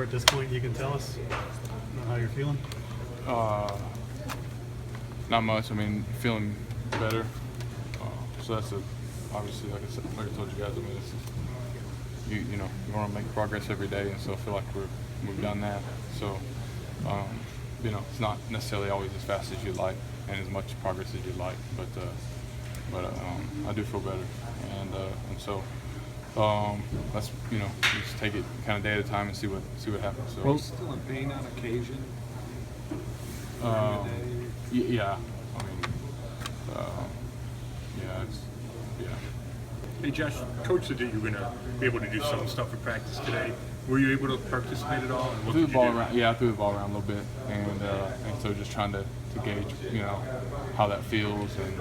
at this point you can tell us how you're feeling? Not much. I mean, feeling better. So that's obviously, like I told you guys, I mean, it's just, you want to make progress every day, and so I feel like we've done that. So, it's not necessarily always as fast as you'd like and as much progress as you'd like, but I do feel better, and so that's just take it kind of day at a time and see what happens. So. Are you still in pain on occasion? Yeah. I mean, yeah. Hey Josh, Coach said that you were going to be able to do some stuff in practice today. Were you able to participate at all? And what Threw the did ball you do? around. Yeah, I threw the ball around a little bit, and so just trying to gauge, how that feels, and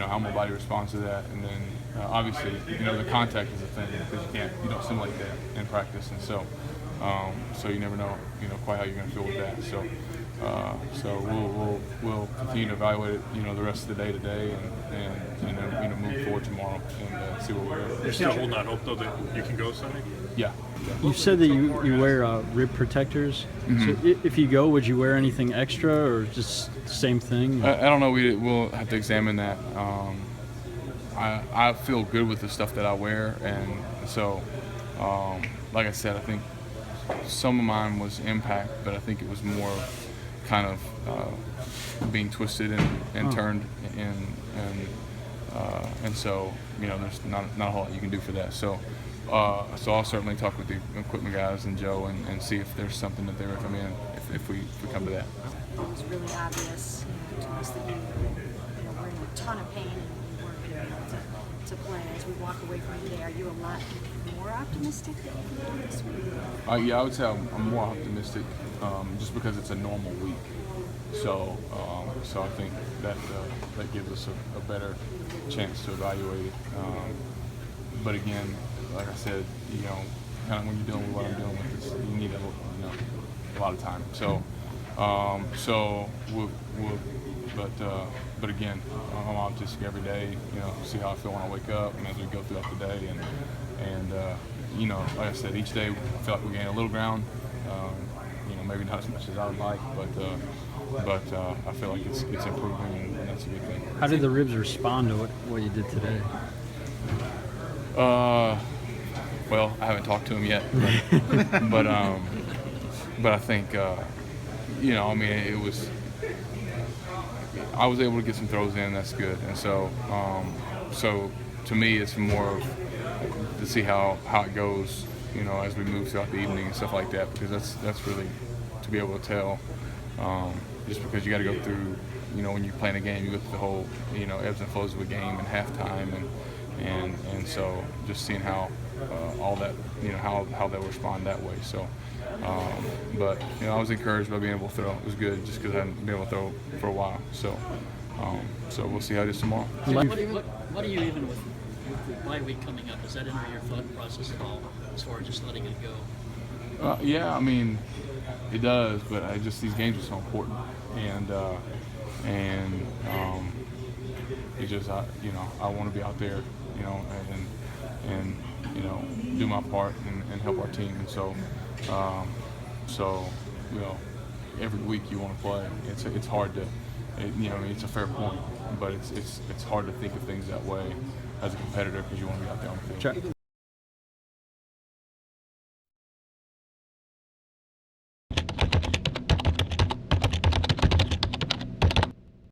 how my body responds to that, and then obviously, the contact is a thing because you don't simulate that in practice, and so you never know, quite how you're going to feel with that. So we'll continue to evaluate it, the rest of the day today, and move forward tomorrow and see where we're at. You're still holding out hope though that you can go Sunday? Yeah. You said that you wear rib protectors. Mm-hmm. So if you go, would you wear anything extra or just same thing? I don't know. We'll have to examine that. I feel good with the stuff that I wear, and so, like I said, I think some of mine was impact, but I think it was more kind of being twisted and turned, and so there's not a whole lot you can do for that. So I'll certainly talk with the equipment guys and Joe and see if there's something that they recommend if we come to that. It was really obvious to us that you were in a ton of pain and you weren't going to be able to play. As we walk away from today, are you a lot more optimistic this week? Yeah, I would say I'm more optimistic just because it's a normal week. So I think that gives us a better chance to evaluate it. But again, like I said, kind of when you're dealing with what I'm dealing with, you need a lot of time. But again, I'm optimistic every day. See how I feel when I wake up and as we go throughout the day, and like I said, each day I feel like we gain a little ground. Maybe not as much as I would like, but I feel like it's improving, and that's a good thing. How did the ribs respond to what you did today? Well, I haven't talked to him yet, but I think it was. I was able to get some throws in. That's good, and so to me, it's more of to see how it goes, as we move throughout the evening and stuff like that, because that's really to be able to tell. Just because you got to go through, when you're playing a game, you go through the whole, ebbs and flows of a game and halftime, and so just seeing how all that, how they'll respond that way. So, but I was encouraged by being able to throw. It was good just because I hadn't been able to throw for a while. So we'll see how it is tomorrow. What do you even with the bye week coming up? Does that enter your thought process at all as far as just letting it go? Yeah, I mean, it does, but these games are so important, and it just I want to be out there, and do my part and help our team, and so every week you want to play. It's hard to, it's a fair point, but it's hard to think of things that way as a competitor because you want to be out there on the field.